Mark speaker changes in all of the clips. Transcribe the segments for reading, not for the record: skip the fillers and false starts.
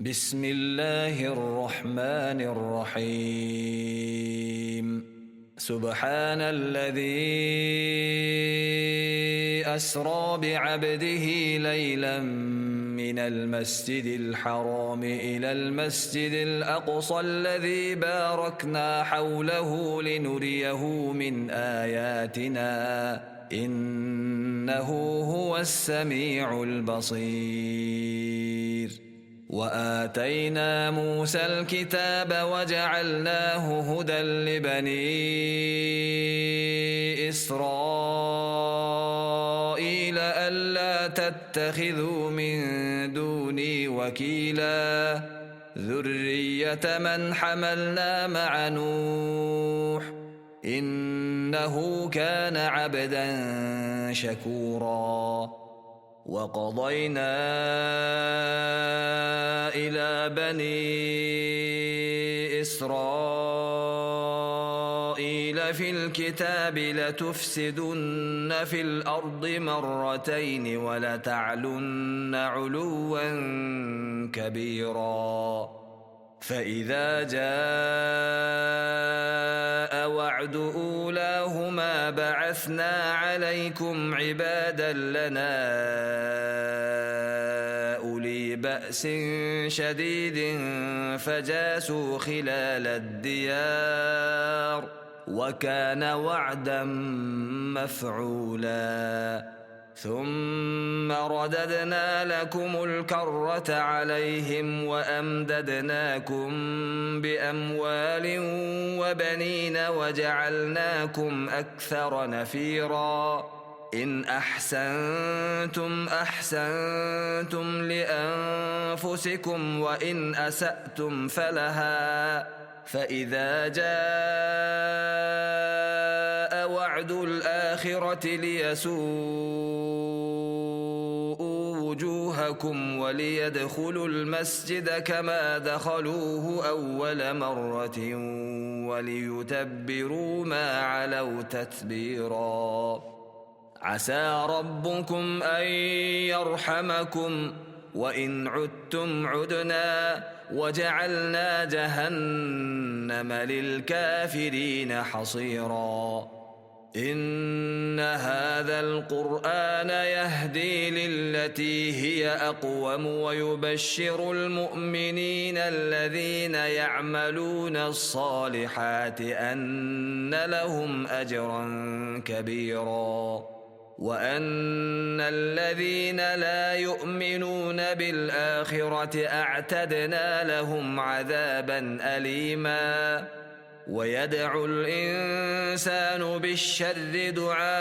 Speaker 1: بسم الله الرحمن الرحيم سبحان الذي أسرى بعبده ليلا من المسجد الحرام إلى المسجد الأقصى الذي باركنا حوله لنريه من آياتنا إنه هو السميع البصير. وآتينا موسى الكتاب وجعلناه هدى لبني إسرائيل ألا تتخذوا من دوني وكيلا ذرية من حملنا مع نوح إنه كان عبدا شكورا. وقضينا إلى بني إسرائيل في الكتاب لتفسدن في الأرض مرتين ولتعلن علوا كبيرا. فإذا جاء وعد أولاهما بعثنا عليكم عبادا لنا أولي بأس شديد فجاسوا خلال الديار وكان وعدا مفعولا. ثم رددنا لكم الكرة عليهم وأمددناكم بأموال وبنين وجعلناكم أكثر نفيرا. إن أحسنتم أحسنتم لأنفسكم وإن أسأتم فلها. فإذا جاء وعد الآخرة ليسوءوا وجوهكم وليدخلوا المسجد كما دخلوه أول مرة وليتبروا ما علوا تتبيرا. عسى ربكم أن يرحمكم وإن عدتم عدنا وجعلنا جهنم للكافرين حصيرا. إن هذا القرآن يهدي للتي هي أقوم ويبشر المؤمنين الذين يعملون الصالحات أن لهم أجرا كبيرا وأن الذين لا يؤمنون بالآخرة أعتدنا لهم عذابا أليما. ويدعو الإنسان بالشر دعاءه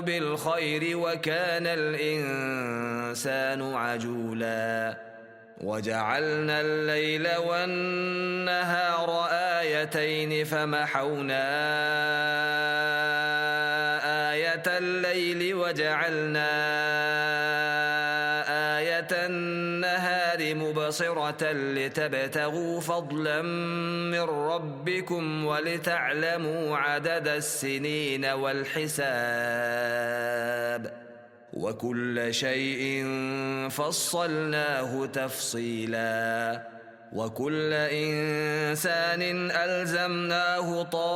Speaker 1: بالخير وكان الإنسان عجولا. وجعلنا الليل والنهار آيتين فمحونا آية الليل وجعلنا آية النهار مبصرة لتبتغوا فضلا من ربكم ولتعلموا عدد السنين والحساب وكل شيء فصلناه تفصيلا. وكل إنسان ألزمناه طائره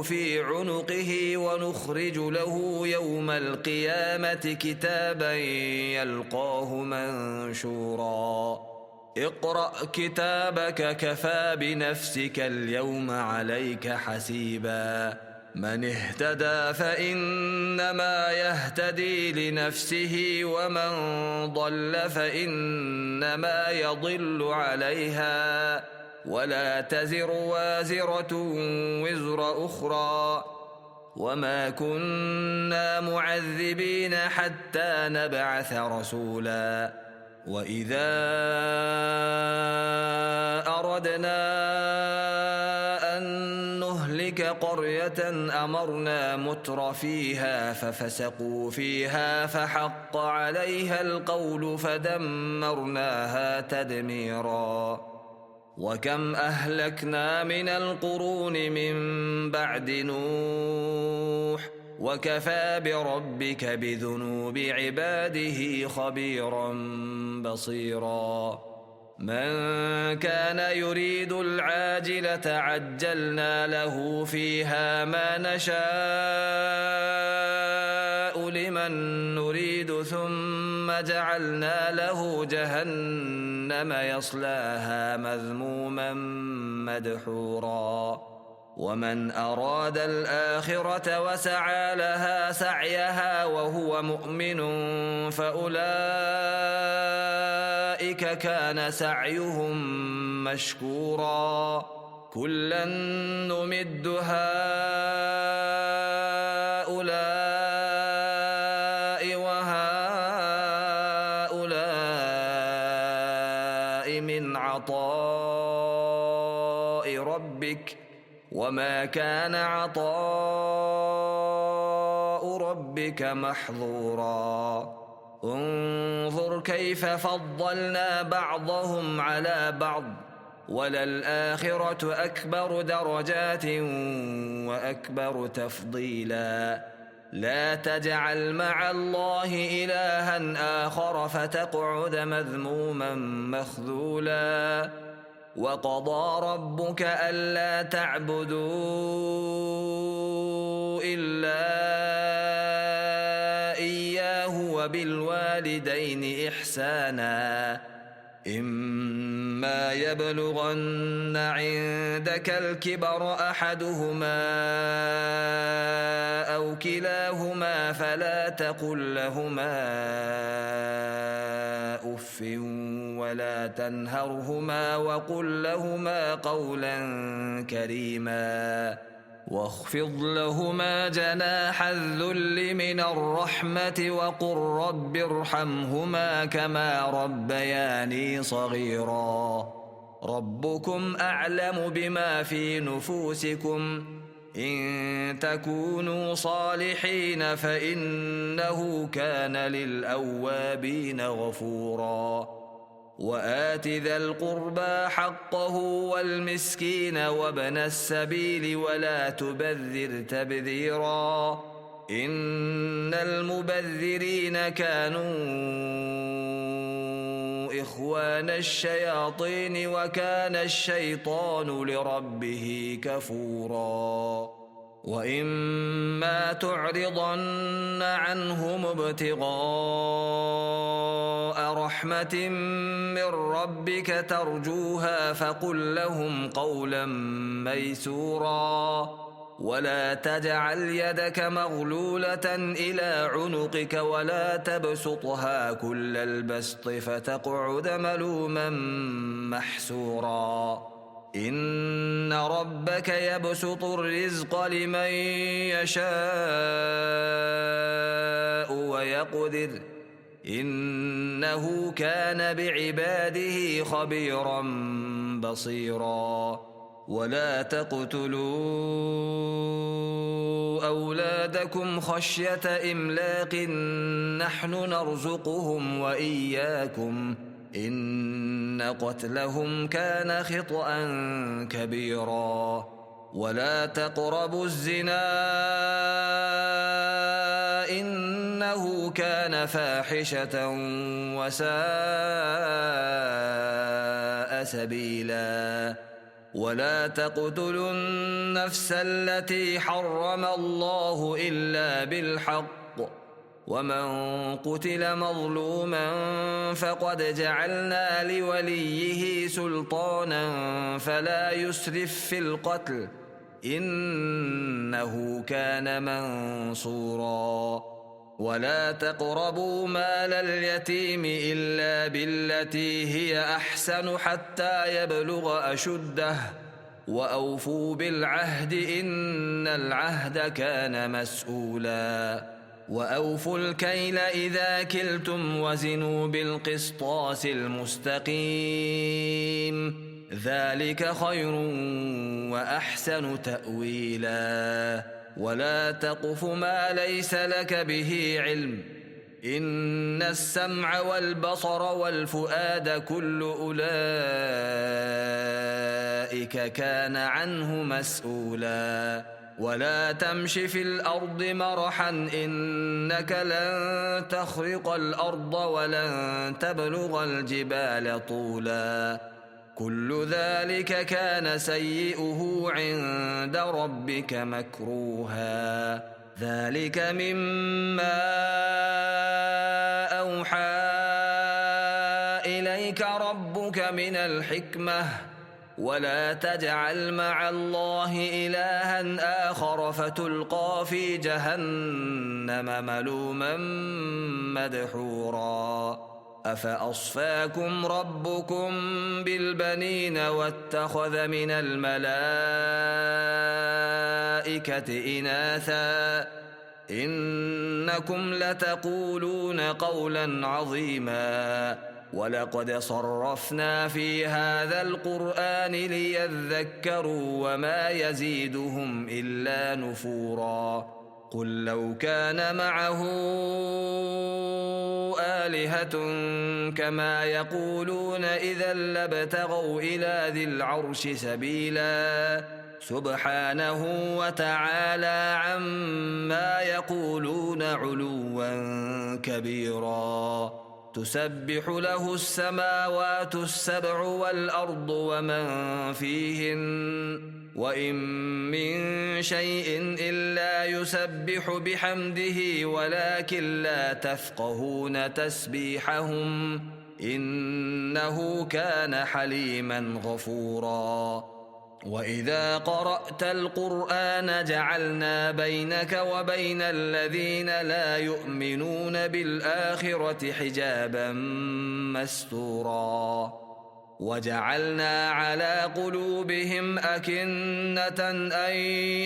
Speaker 1: في عنقه ونخرج له يوم القيامة كتابا يلقاه منشورا. اقرأ كتابك كفى بنفسك اليوم عليك حسيبا. من اهتدى فإنما يهتدي لنفسه ومن ضل فإنما يضل عليها ولا تزر وازرة وزر أخرى وما كنا معذبين حتى نبعث رسولا. وإذا أردنا أن نهلك قرية أمرنا متر فيها ففسقوا فيها فحق عليها القول فدمرناها تدميرا. وكم أهلكنا من القرون من بعد نوح وكفى بربك بذنوب عباده خبيرا بصيرا من كان يريد العاجلة عجلنا له فيها ما نشاء لمن نريد ثم جعلنا له جهنم يصلاها مذموما مدحورا ومن أراد الآخرة وسعى لها سعيها وهو مؤمن فأولئك كان سعيهم مشكورا كلا نمد هؤلاء وهؤلاء من عطاء ربك وما كان عطاء ربك محظورا انظر كيف فضلنا بعضهم على بعض وللآخرة أكبر درجات وأكبر تفضيلا لا تجعل مع الله إلها آخر فتقعد مذموما مخذولا وقضى ربك ألا تعبدوا إلا إياه وبالوالدين إحسانا إما يبلغن عندك الكبر أحدهما أو كلاهما فلا تقل لهما أف ولا تنهرهما وقل لهما قولا كريما واخفض لهما جناح الذل من الرحمة وقل رب ارحمهما كما ربياني صغيرا ربكم أعلم بما في نفوسكم إن تكونوا صالحين فإنه كان للأوابين غفورا وآت ذا القربى حقه والمسكين وابن السبيل ولا تبذر تبذيرا إن المبذرين كانوا إخوان الشياطين وكان الشيطان لربه كفورا وإما تعرضن عنهم ابتغاء رحمة من ربك ترجوها فقل لهم قولا ميسورا ولا تجعل يدك مغلولة إلى عنقك ولا تبسطها كل البسط فتقعد ملوما محسورا إن ربك يبسط الرزق لمن يشاء ويقدر إنه كان بعباده خبيرا بصيرا ولا تقتلوا أولادكم خشية إملاق نحن نرزقهم وإياكم إن قتلهم كان خطأ كبيرا ولا تقربوا الزنا إنه كان فاحشة وساء سبيلا ولا تقتلوا النفس التي حرم الله إلا بالحق ومن قتل مظلوما فقد جعلنا لوليه سلطانا فلا يسرف في القتل إنه كان منصورا ولا تقربوا مال اليتيم إلا بالتي هي أحسن حتى يبلغ أشده وأوفوا بالعهد إن العهد كان مسؤولا وأوفوا الكيل إذا كلتم وزنوا بالقسطاس المستقيم ذلك خير وأحسن تأويلا ولا تقف ما ليس لك به علم إن السمع والبصر والفؤاد كل أولئك كان عنه مسؤولا ولا تمش في الأرض مرحا إنك لن تخرق الأرض ولن تبلغ الجبال طولا كل ذلك كان سيئه عند ربك مكروها ذلك مما أوحى إليك ربك من الحكمة ولا تجعل مع الله إلها آخر فتلقى في جهنم ملوما مدحورا أفأصفاكم ربكم بالبنين واتخذ من الملائكة إناثا إنكم لتقولون قولا عظيما ولقد صرفنا في هذا القرآن ليذكروا وما يزيدهم إلا نفورا قل لو كان معه آلهة كما يقولون إذا لابتغوا إلى ذي العرش سبيلا سبحانه وتعالى عما يقولون علوا كبيرا تسبح له السماوات السبع والأرض ومن فيهن وإن من شيء إلا يسبح بحمده ولكن لا تفقهون تسبيحهم إنه كان حليما غفورا وإذا قرأت القرآن جعلنا بينك وبين الذين لا يؤمنون بالآخرة حجابا مستورا وجعلنا على قلوبهم أكنة أن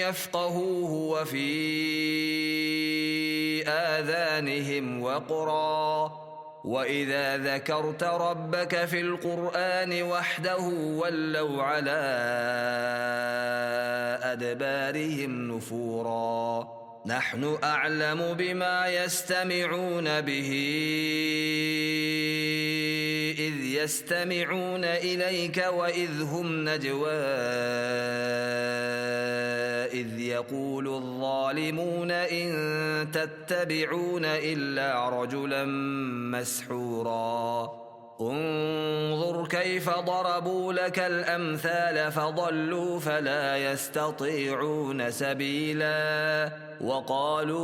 Speaker 1: يفقهوه وفي آذانهم وقرا وإذا ذكرت ربك في القرآن وحده ولوا على أدبارهم نفورا نحن أعلم بما يستمعون به إذ يستمعون إليك وإذ هم نجوى إذ يقول الظالمون إن تتبعون إلا رجلا مسحورا انظر كيف ضربوا لك الأمثال فضلوا فلا يستطيعون سبيلا وقالوا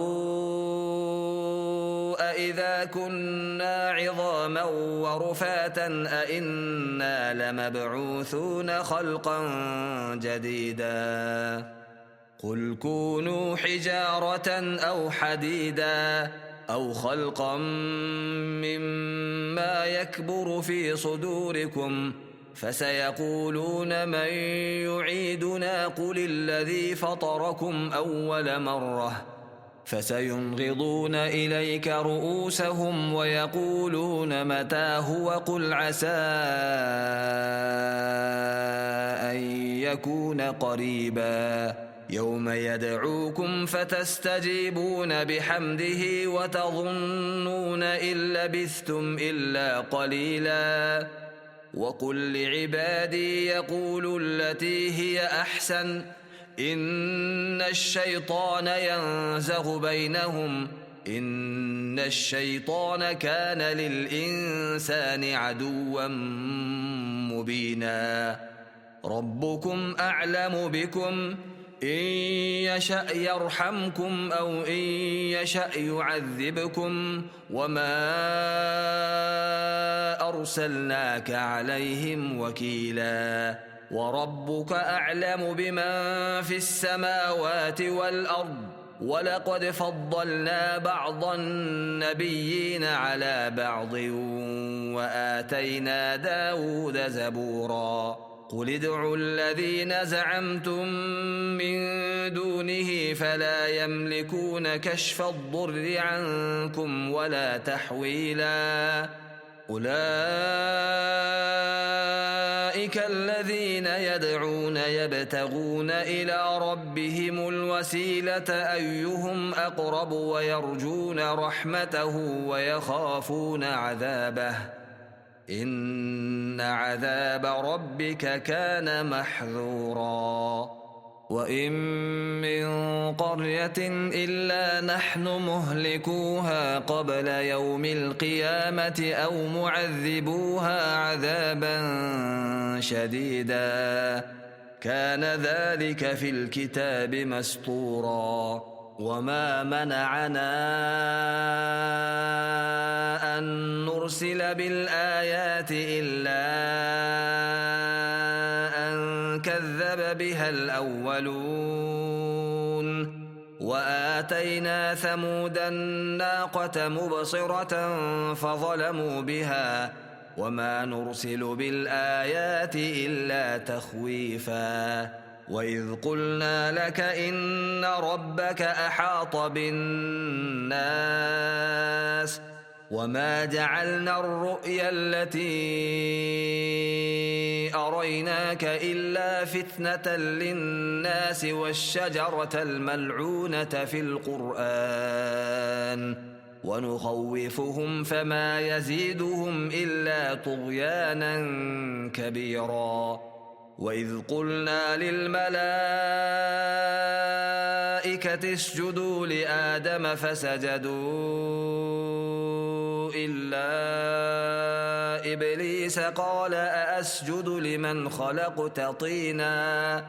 Speaker 1: أإذا كنا عظاما ورفاتا أإنا لمبعوثون خلقا جديدا قل كونوا حجارة أو حديدا أو خلقا مما يكبر في صدوركم فسيقولون من يعيدنا قل الذي فطركم أول مرة فسينغضون إليك رؤوسهم ويقولون متى هو قل عسى أن يكون قريبا يوم يدعوكم فتستجيبون بحمده وتظنون إن لبثتم إلا قليلا وقل لعبادي يقولوا التي هي أحسن إن الشيطان ينزغ بينهم إن الشيطان كان للإنسان عدوا مبينا ربكم أعلم بكم إن يشأ يرحمكم أو إن يشأ يعذبكم وما أرسلناك عليهم وكيلا وربك أعلم بمن في السماوات والأرض ولقد فضلنا بعض النبيين على بعض وآتينا داود زبورا قل ادعوا الذين زعمتم من دونه فلا يملكون كشف الضر عنكم ولا تحويلا أولئك الذين يدعون يبتغون إلى ربهم الوسيلة أيهم أقرب ويرجون رحمته ويخافون عذابه إن عذاب ربك كان محذورا وإن من قرية إلا نحن مهلكوها قبل يوم القيامة أو معذبوها عذابا شديدا كان ذلك في الكتاب مسطورا وما منعنا أن نرسل بالآيات إلا أن كذب بها الأولون وآتينا ثمود الناقة مبصرة فظلموا بها وما نرسل بالآيات إلا تخويفا وإذ قلنا لك إن ربك أحاط بالناس وما جعلنا الرؤيا التي أريناك إلا فتنة للناس والشجرة الملعونة في القرآن ونخوفهم فما يزيدهم إلا طغيانا كبيرا وإذ قلنا للملائكة اسجدوا لآدم فسجدوا إلا إبليس قال أأسجد لمن خلقت طينا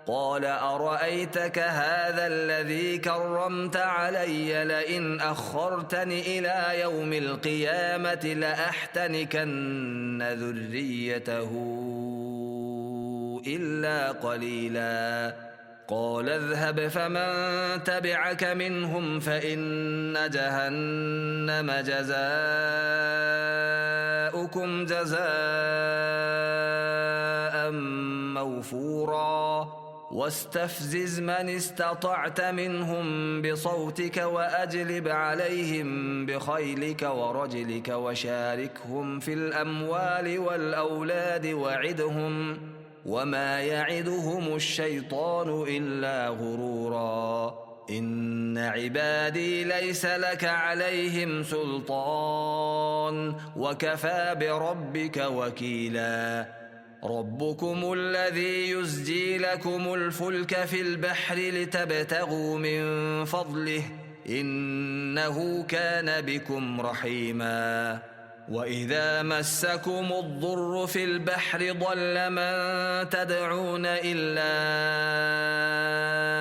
Speaker 1: قال أرأيتك هذا الذي كرمت علي لئن أخرتني إلى يوم القيامة لأحتنكن ذريته إلا قليلا قال اذهب فمن تبعك منهم فإن جهنم جزاؤكم جزاء موفورا واستفزز من استطعت منهم بصوتك وأجلب عليهم بخيلك ورجلك وشاركهم في الأموال والأولاد وعدهم وما يعدهم الشيطان إلا غرورا إن عبادي ليس لك عليهم سلطان وكفى بربك وكيلا ربكم الذي يزجي لكم الفلك في البحر لتبتغوا من فضله إنه كان بكم رحيما وإذا مسكم الضر في البحر ضل من تدعون إلا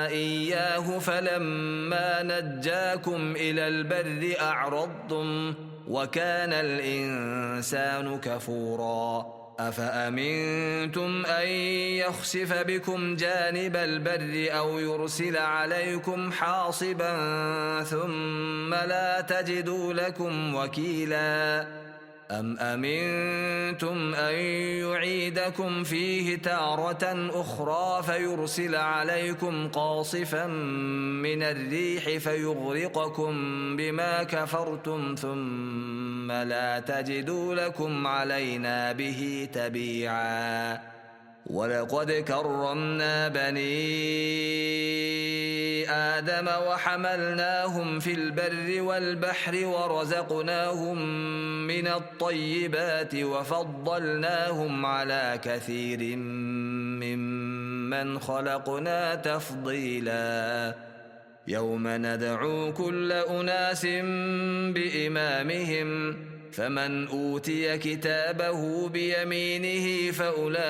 Speaker 1: إياه فلما نجاكم إلى البر أعرضتم وكان الإنسان كفورا أفأمنتم أن يخسف بكم جانب البر أو يرسل عليكم حاصبا ثم لا تجدوا لكم وكيلا أم أمنتم أن يعيدكم فيه تارة أخرى فيرسل عليكم قاصفا من الريح فيغرقكم بما كفرتم ثم لا تجدوا لكم علينا به تبيعا ولقد كرمنا بني آدم وحملناهم في البر والبحر ورزقناهم من الطيبات وفضلناهم على كثير ممن خلقنا تفضيلا يوم ندعو كل أناس بإمامهم فمن أوتي كتابه بيمينه فأولئك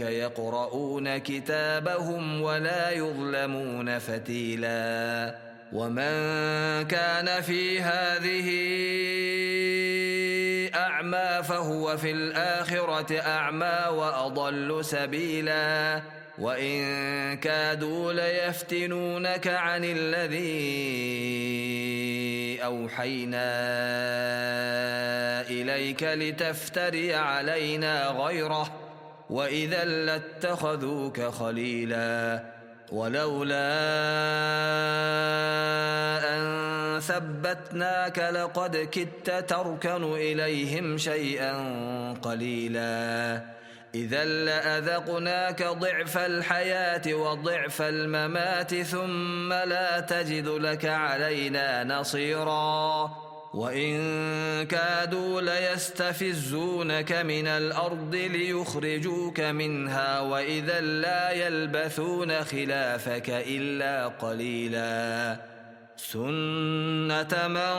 Speaker 1: يقرؤون كتابهم ولا يظلمون فتيلا ومن كان في هذه أعمى فهو في الآخرة أعمى وأضل سبيلا وإن كادوا ليفتنونك عن الذي أوحينا إليك لتفتري علينا غيره وإذا لاتخذوك خليلا ولولا أن ثبتناك لقد كدت تركن إليهم شيئا قليلا إذا لأذقناك ضعف الحياة وضعف الممات ثم لا تجد لك علينا نصيرا وإن كادوا ليستفزونك من الأرض ليخرجوك منها وإذا لا يلبثون خلافك إلا قليلا سنة من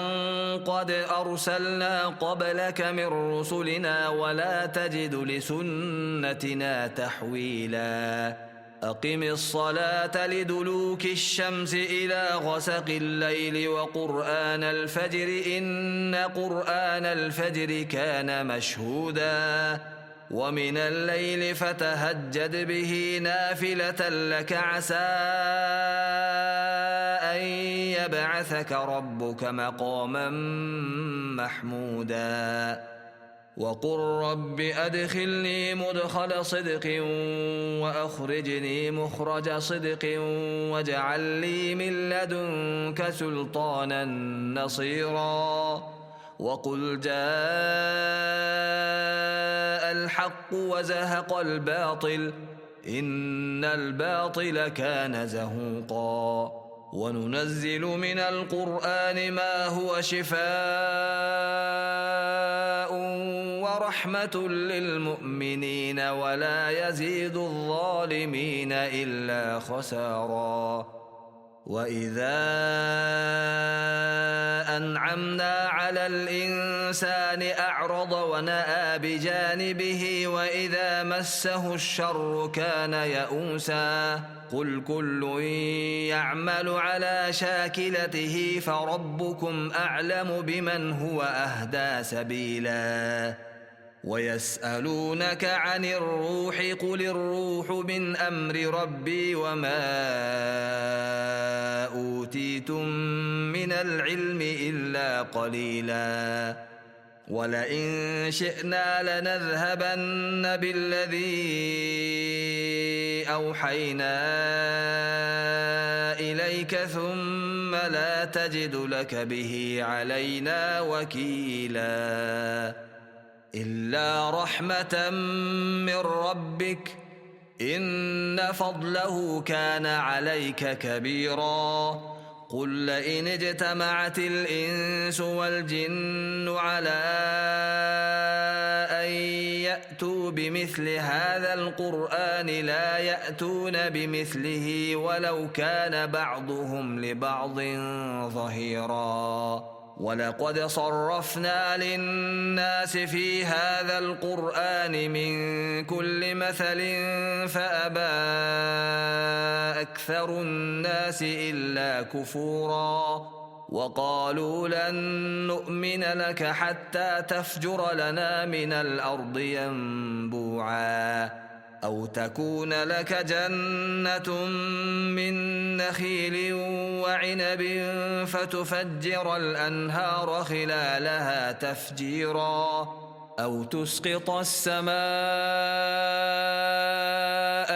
Speaker 1: قد أرسلنا قبلك من رسلنا ولا تجد لسنتنا تحويلا أقم الصلاة لدلوك الشمس إلى غسق الليل وقرآن الفجر إن قرآن الفجر كان مشهودا ومن الليل فتهجد به نافلة لك عسى أن يبعثك ربك مقاما محمودا وقل رب أدخلني مدخل صدق وأخرجني مخرج صدق واجعل لي من لدنك سلطانا نصيرا وقل جاء الحق وزهق الباطل إن الباطل كان زهوقا وننزل من القرآن ما هو شفاء ورحمة للمؤمنين ولا يزيد الظالمين إلا خسارا وإذا أنعمنا على الإنسان أعرض ونأى بجانبه وإذا مسه الشر كان يئوسا قل كل يعمل على شاكلته فربكم أعلم بمن هو أهدى سبيلا ويسألونك عن الروح قل الروح من أمر ربي وما أوتيتم من العلم إلا قليلا ولئن شئنا لنذهبن بالذي أوحينا إليك ثم لا تجد لك به علينا وكيلا إلا رحمة من ربك إن فضله كان عليك كبيرا قل لئن اجتمعت الإنس والجن على أن يأتوا بمثل هذا القرآن لا يأتون بمثله ولو كان بعضهم لبعض ظهيرا ولقد صرفنا للناس في هذا القرآن من كل مثل فأبى أكثر الناس إلا كفورا وقالوا لن نؤمن لك حتى تفجر لنا من الأرض ينبوعا أو تكون لك جنة من نخيل وعنب فتفجر الأنهار خلالها تفجيرا أو تسقط السماء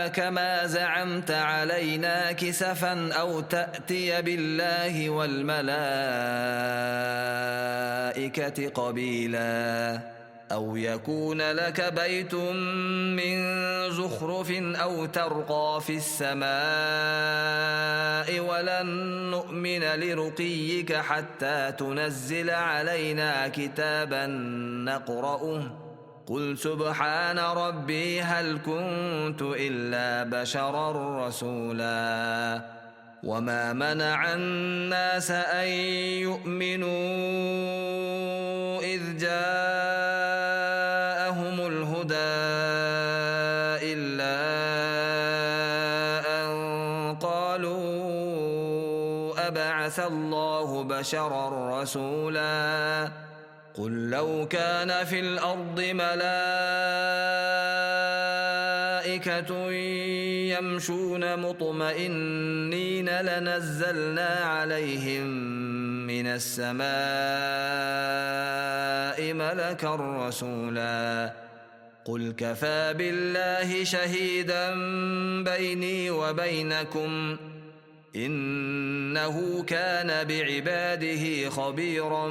Speaker 1: كما زعمت علينا كسفا أو تأتي بالله والملائكة قبيلا أو يكون لك بيت من زخرف أو ترقى في السماء ولن نؤمن لرقيك حتى تنزل علينا كتابا نقرأه قل سبحان ربي هل كنت إلا بشرا رسولا وما منع الناس أن يؤمنوا إذ جاءهم الهدى إلا أن قالوا أبعث الله بشرا رسولا قل لو كان في الأرض ملائكة يمشون مطمئنين لنزلنا عليهم من السماء ملكا رسولا قل كفى بالله شهيدا بيني وبينكم إنه كان بعباده خبيرا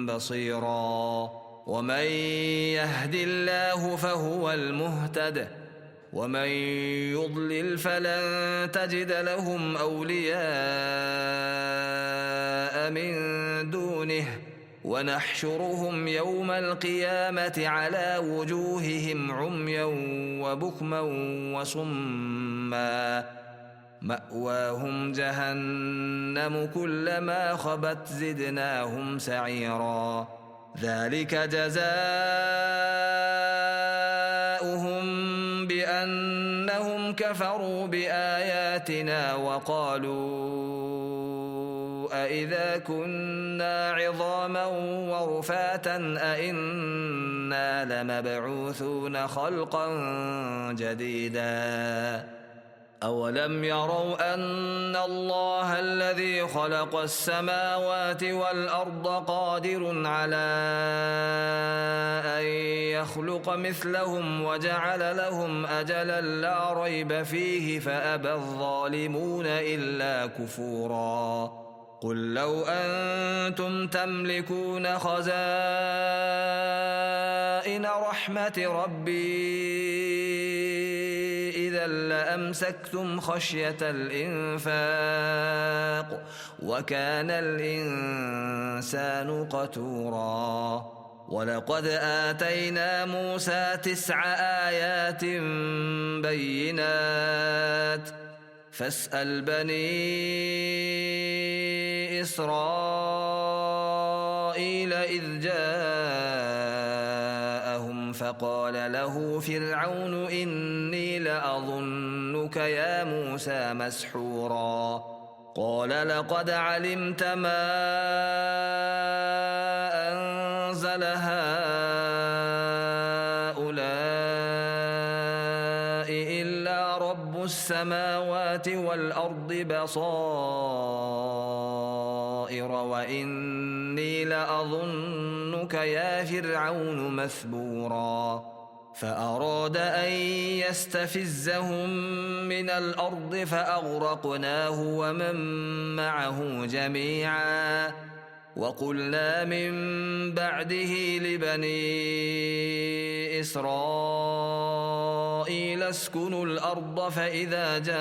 Speaker 1: بصيرا ومن يهد الله فهو المهتد ومن يضلل فلن تجد لهم أولياء من دونه ونحشرهم يوم القيامة على وجوههم عميا وبكما وصما مأواهم جهنم كلما خبت زدناهم سعيرا ذلك جزاؤهم بأنهم كفروا بآياتنا وقالوا أإذا كنا عظاما ورفاتا أإنا لمبعوثون خلقا جديدا أولم يروا أن الله الذي خلق السماوات والأرض قادر على أن يخلق مثلهم وجعل لهم أجلا لا ريب فيه فأبى الظالمون إلا كفورا قل لو أنتم تملكون خزائن رحمة ربي إذا لأمسكتم خشية الإنفاق وكان الإنسان قتورا ولقد آتينا موسى 9 آيات بينات فاسأل بني إسرائيل إذ جاءهم فقال له فرعون إني لأظنك يا موسى مسحورا قال لقد علمت ما أنزل هؤلاء إلا رب السماوات والأرض بصائر وإني لأظنك يا فرعون مثبورا فأراد أن يستفزهم من الأرض فأغرقناه ومن معه جميعا وقلنا من بعده لبني إسرائيل اسكنوا الأرض فإذا جاء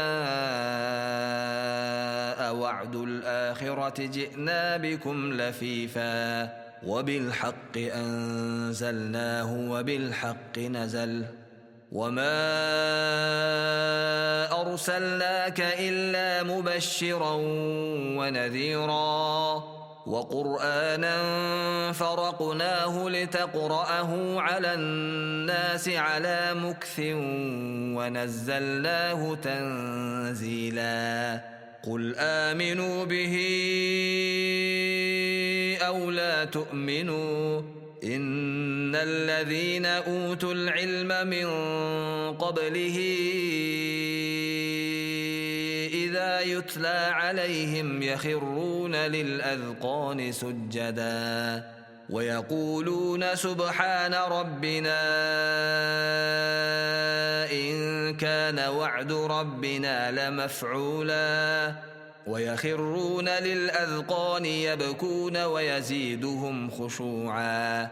Speaker 1: وعد الآخرة جئنا بكم لفيفا وبالحق أنزلناه وبالحق نزل وما أرسلناك إلا مبشرا ونذيرا وقرآنا فرقناه لتقرأه على الناس على مكث ونزلناه تنزيلا قل آمنوا به أو لا تؤمنوا إن الذين أوتوا العلم من قبله إذا يتلى عليهم يخرون للأذقان سجدا ويقولون سبحان ربنا إن كان وعد ربنا لمفعولا ويخرون للأذقان يبكون ويزيدهم خشوعا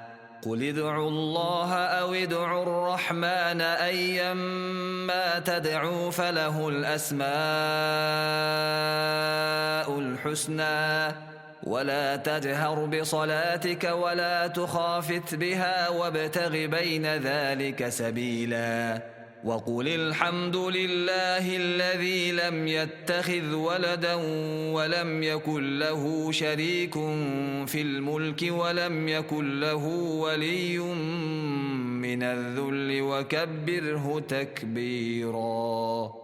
Speaker 1: قل ادعوا الله أو ادعوا الرحمن أيما تدعوا فله الأسماء الحسنى ولا تجهر بصلاتك ولا تخافت بها وابتغ بين ذلك سبيلا وقل الحمد لله الذي لم يتخذ ولدا ولم يكن له شريك في الملك ولم يكن له ولي من الذل وكبره تكبيرا.